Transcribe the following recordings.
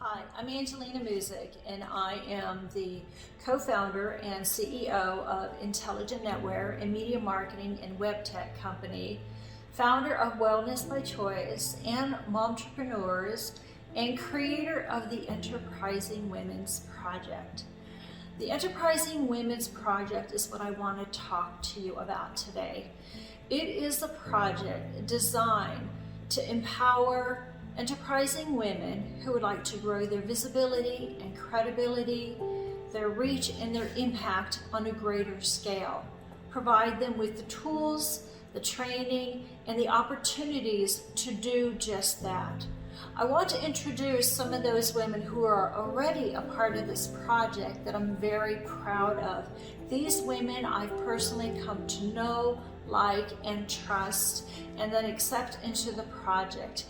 Hi, I'm Angelina Musik, and I am the co-founder and CEO of Intelligent Netwear, a media marketing and web tech company, founder of Wellness by Choice and Momtrepreneurs, and creator of the Enterprising Women's Project. The Enterprising Women's Project is what I want to talk to you about today. It is a project designed to empower enterprising women who would like to grow their visibility and credibility, their reach and their impact on a greater scale. Provide them with the tools, the training, and the opportunities to do just that. I want to introduce some of those women who are already a part of this project that I'm very proud of. These women I've personally come to know, like, and trust, and then accept into the project.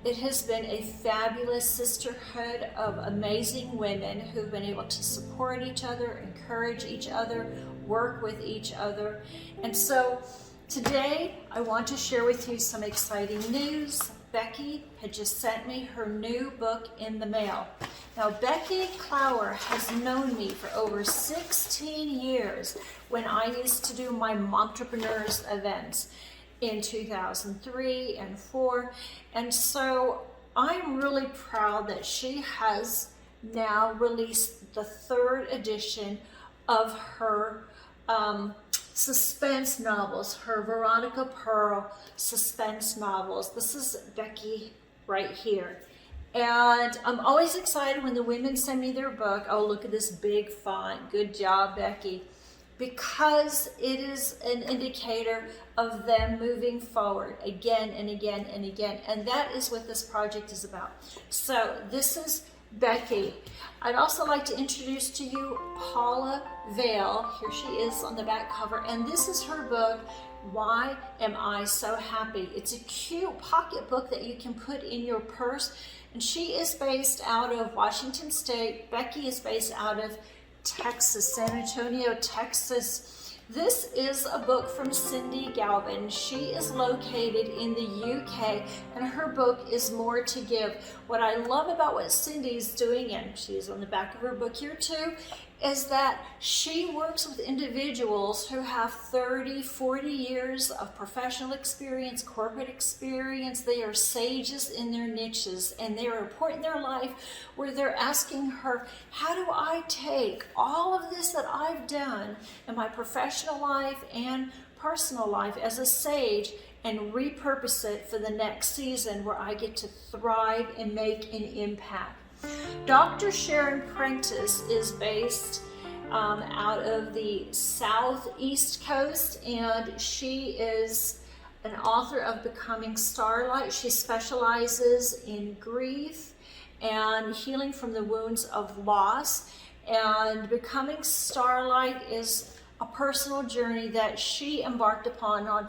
It has been a fabulous sisterhood of amazing women who've been able to support each other, encourage each other, work with each other. And so today I want to share with you some exciting news. Becky had just sent me her new book in the mail. Now, Becky Clower has known me for over 16 years when I used to do my Momtrepreneurs events in 2003 and 4, and so I'm really proud that she has now released the 3rd edition of her suspense novels, her Veronica Pearl suspense novels. This is Becky right here. And I'm always excited when the women send me their book. Oh, look at this big font. Good job, Becky. Because it is an indicator of them moving forward again and again and again. And that is what this project is about. So this is Becky. I'd also like to introduce to you Paula Vale. Here she is on the back cover. And this is her book, Why Am I So Happy? It's a cute pocket book that you can put in your purse. And she is based out of Washington State. Becky is based out of Texas, San Antonio, Texas. This is a book from Cindy Galvin. She is located in the UK, and her book is More to Give. What I love about what Cindy's doing, and she's on the back of her book here too, is that she works with individuals who have 30, 40 years of professional experience, corporate experience. They are sages in their niches, and they are at a point in their life where they're asking her, how do I take all of this that I've done in my professional life and personal life as a sage and repurpose it for the next season where I get to thrive and make an impact. Dr. Sharon Prentice is based out of the southeast coast, and she is an author of Becoming Starlight. She specializes in grief and healing from the wounds of loss, and Becoming Starlight is a personal journey that she embarked upon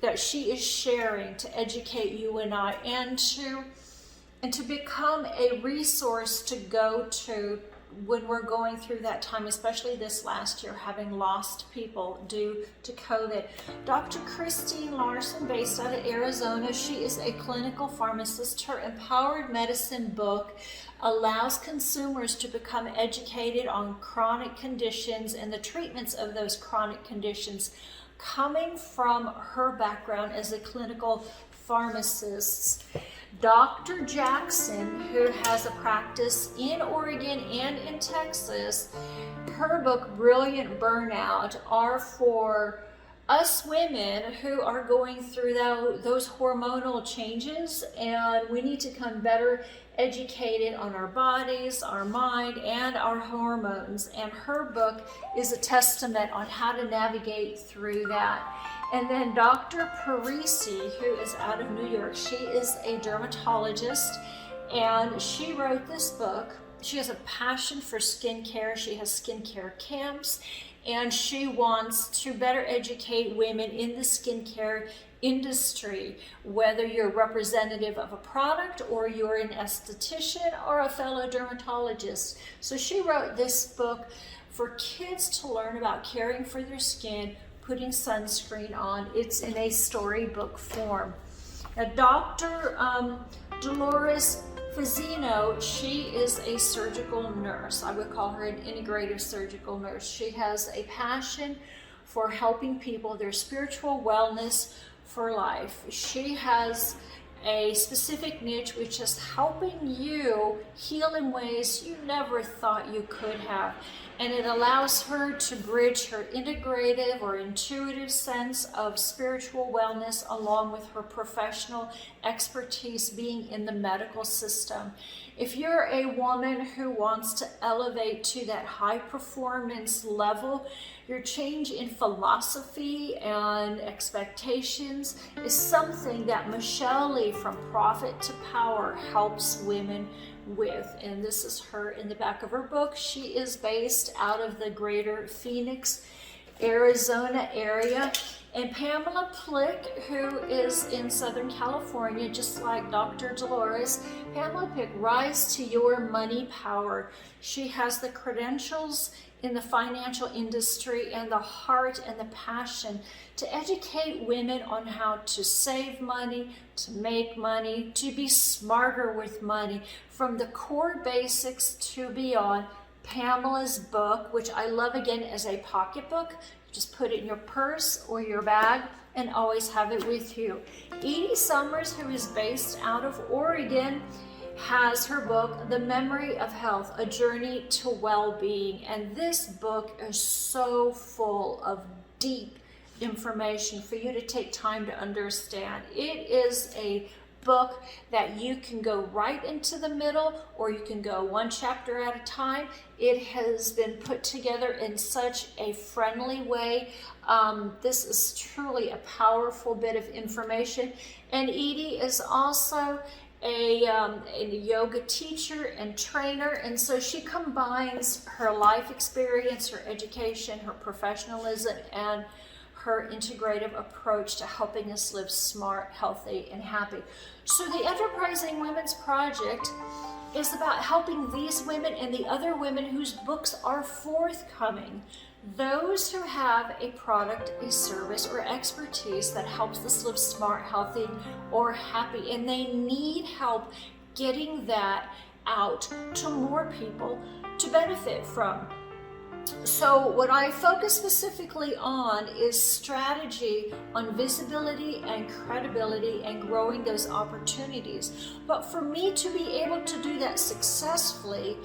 that she is sharing to educate you and I, and to become a resource to go to when we're going through that time, especially this last year, having lost people due to COVID. Dr. Christine Larson, based out of Arizona, she is a clinical pharmacist. Her Empowered Medicine book allows consumers to become educated on chronic conditions and the treatments of those chronic conditions, coming from her background as a clinical pharmacist. Dr. Jackson, who has a practice in Oregon and in Texas, her book, Brilliant Burnout, are for us women who are going through those hormonal changes, and we need to become better educated on our bodies, our mind, and our hormones. And her book is a testament on how to navigate through that. And then Dr. Parisi, who is out of New York, she is a dermatologist, and she wrote this book. She has a passion for skincare. She has skincare camps, and she wants to better educate women in the skincare industry, whether you're a representative of a product or you're an esthetician or a fellow dermatologist. So she wrote this book for kids to learn about caring for their skin, putting sunscreen on. It's in a storybook form. Now, Dr. Dolores Fazino, she is a surgical nurse. I would call her an integrative surgical nurse. She has a passion for helping people, their spiritual wellness for life. She has a specific niche which is helping you heal in ways you never thought you could have. And it allows her to bridge her integrative or intuitive sense of spiritual wellness along with her professional expertise being in the medical system. If you're a woman who wants to elevate to that high performance level, your change in philosophy and expectations is something that Michelle Lee from Profit to Power helps women with. And this is her in the back of her book. She is based out of the greater Phoenix, Arizona area. And Pamela Plick, who is in Southern California, just like Dr. Dolores, Pamela Plick, Rise to Your Money Power. She has the credentials in the financial industry and the heart and the passion to educate women on how to save money, to make money, to be smarter with money, from the core basics to beyond. Pamela's book, which I love again as a pocketbook, just put it in your purse or your bag and always have it with you. Edie Summers, who is based out of Oregon, has her book, The Memory of Health, A Journey to Well-Being. And this book is so full of deep information for you to take time to understand. It is a book that you can go right into the middle, or you can go one chapter at a time. It has been put together in such a friendly way. This is truly a powerful bit of information. And Edie is also a yoga teacher and trainer, and so she combines her life experience, her education, her professionalism, and her integrative approach to helping us live smart, healthy, and happy. So the Enterprising Women's Project is about helping these women and the other women whose books are forthcoming, those who have a product, a service, or expertise that helps us live smart, healthy, or happy, and they need help getting that out to more people to benefit from. So what I focus specifically on is strategy on visibility and credibility and growing those opportunities. But for me to be able to do that successfully,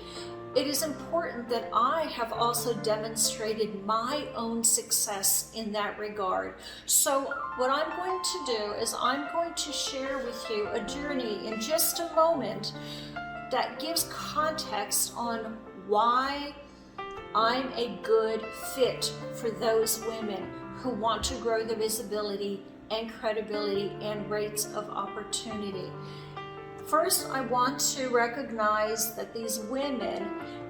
it is important that I have also demonstrated my own success in that regard. So what I'm going to do is I'm going to share with you a journey in just a moment that gives context on why I'm a good fit for those women who want to grow the visibility and credibility and rates of opportunity. First, I want to recognize that these women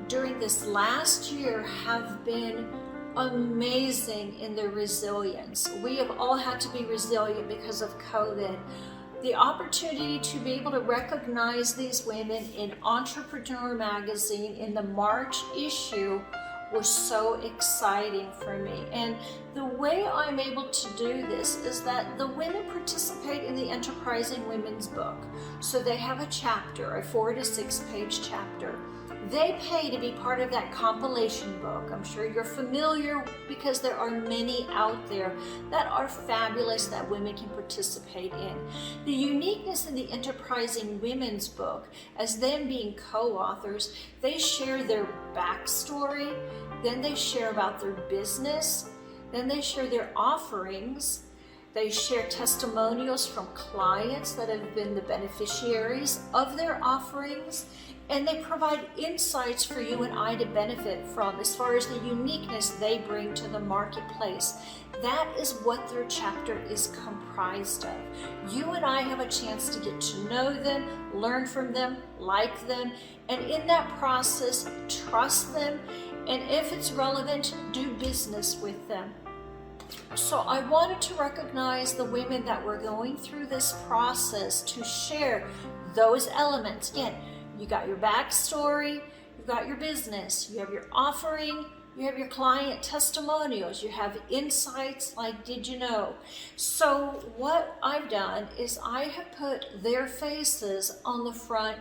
during this last year have been amazing in their resilience. We have all had to be resilient because of COVID. The opportunity to be able to recognize these women in Entrepreneur Magazine in the March issue was so exciting for me. And the way I'm able to do this is that the women participate in the Enterprising Women's book. So they have a chapter, a 4 to 6 page chapter. They pay to be part of that compilation book. I'm sure you're familiar because there are many out there that are fabulous that women can participate in. The uniqueness in the Enterprising Women's book, as them being co-authors, they share their backstory, then they share about their business, then they share their offerings, they share testimonials from clients that have been the beneficiaries of their offerings, and they provide insights for you and I to benefit from as far as the uniqueness they bring to the marketplace. That is what their chapter is comprised of. You and I have a chance to get to know them, learn from them, like them, and in that process, trust them, and if it's relevant, do business with them. So I wanted to recognize the women that were going through this process to share those elements. Again, you got your backstory, you've got your business, you have your offering, you have your client testimonials, you have insights like did you know. So what I've done is I have put their faces on the front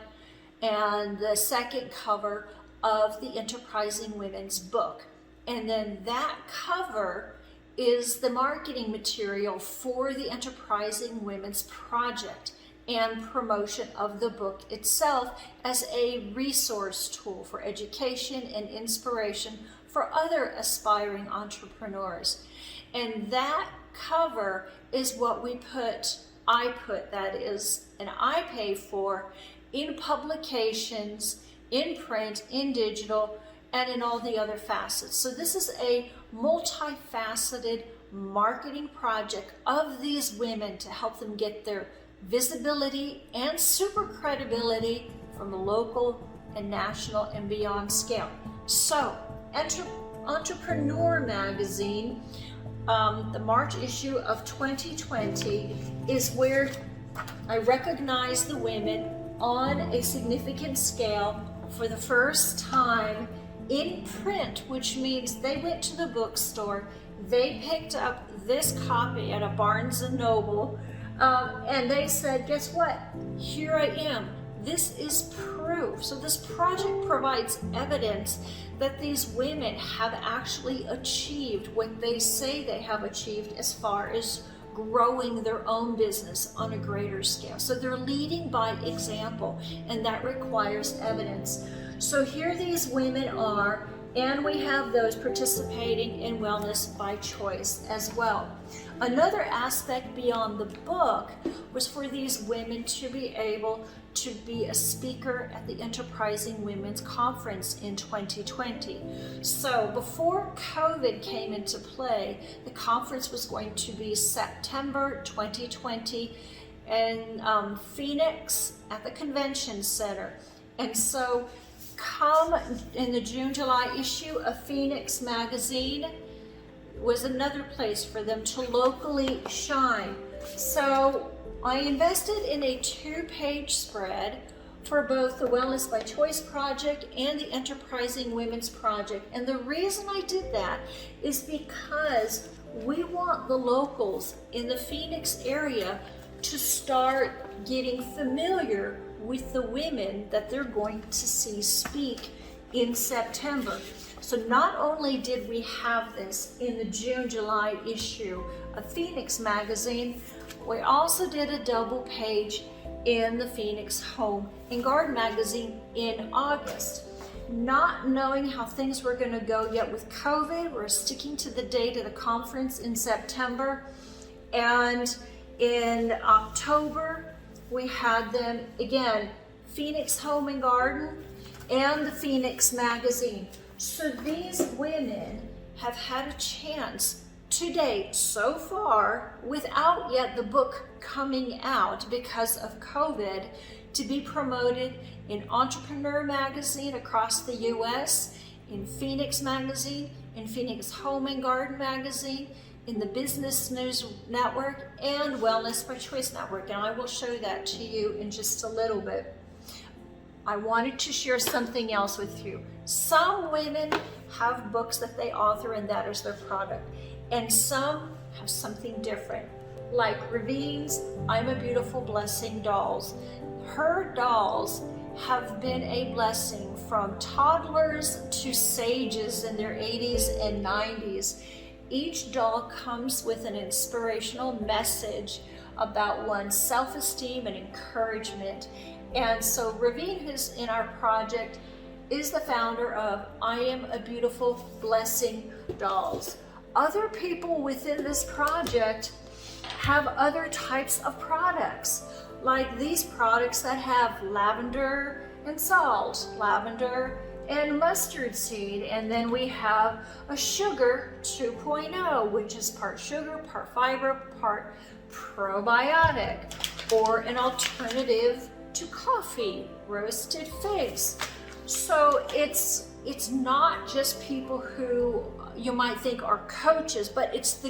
and the second cover of the Enterprising Women's book. And then that cover is the marketing material for the Enterprising Women's project and promotion of the book itself as a resource tool for education and inspiration for other aspiring entrepreneurs. And that cover is what I pay for in publications, in print, in digital, and in all the other facets. So this is a multifaceted marketing project of these women to help them get their visibility and super credibility from the local and national and beyond scale. So Entrepreneur Magazine, the March issue of 2020, is where I recognize the women on a significant scale for the first time in print, which means they went to the bookstore, they picked up this copy at a Barnes & Noble, and they said, guess what? Here I am. This is proof. So this project provides evidence that these women have actually achieved what they say they have achieved as far as growing their own business on a greater scale. So they're leading by example, and that requires evidence. So here these women are, and we have those participating in Wellness by Choice as well. Another aspect beyond the book was for these women to be able to be a speaker at the Enterprising Women's Conference in 2020. So before COVID came into play, the conference was going to be September 2020 in Phoenix at the Convention Center. And so come in the June-July issue of Phoenix magazine was another place for them to locally shine. So I invested in a 2-page spread for both the Wellness by Choice project and the Enterprising Women's project. And the reason I did that is because we want the locals in the Phoenix area to start getting familiar with the women that they're going to see speak in September. So not only did we have this in the June-July issue of Phoenix magazine, we also did a double page in the Phoenix Home and Garden magazine in August. Not knowing how things were going to go yet with COVID, we're sticking to the date of the conference in September. And in October, we had them again, Phoenix Home and Garden and the Phoenix magazine. So these women have had a chance to date so far, without yet the book coming out because of COVID, to be promoted in Entrepreneur Magazine across the US, in Phoenix Magazine, in Phoenix Home and Garden Magazine, in the Business News Network, and Wellness by Choice Network. And I will show that to you in just a little bit. I wanted to share something else with you. Some women have books that they author and that is their product. And some have something different. Like Ravine's I'm a Beautiful Blessing dolls. Her dolls have been a blessing from toddlers to sages in their 80s and 90s. Each doll comes with an inspirational message about one's self-esteem and encouragement. And so Ravine, who's in our project, is the founder of I Am a Beautiful Blessing dolls. Other people within this project have other types of products, like these products that have lavender and salt, lavender and mustard seed, and then we have a sugar 2.0, which is part sugar, part fiber, part probiotic, or an alternative to coffee, roasted figs. So it's not just people who you might think are coaches, but it's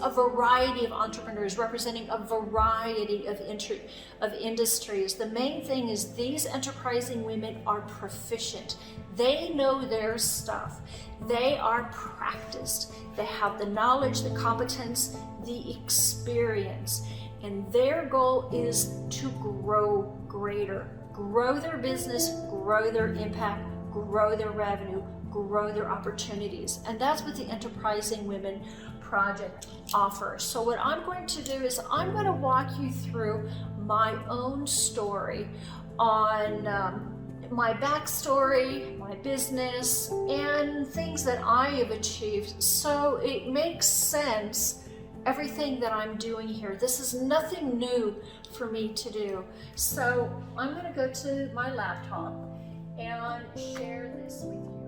a variety of entrepreneurs representing a variety of industries. The main thing is these enterprising women are proficient. They know their stuff. They are practiced. They have the knowledge, the competence, the experience. And their goal is to grow greater grow their business, grow their impact, grow their revenue, grow their opportunities. And that's what the Enterprising Women Project offers. So what I'm going to do is I'm going to walk you through my own story on my backstory, my business, and things that I have achieved, so it makes sense, everything that I'm doing here. This is nothing new for me to do. So I'm going to go to my laptop and share this with you.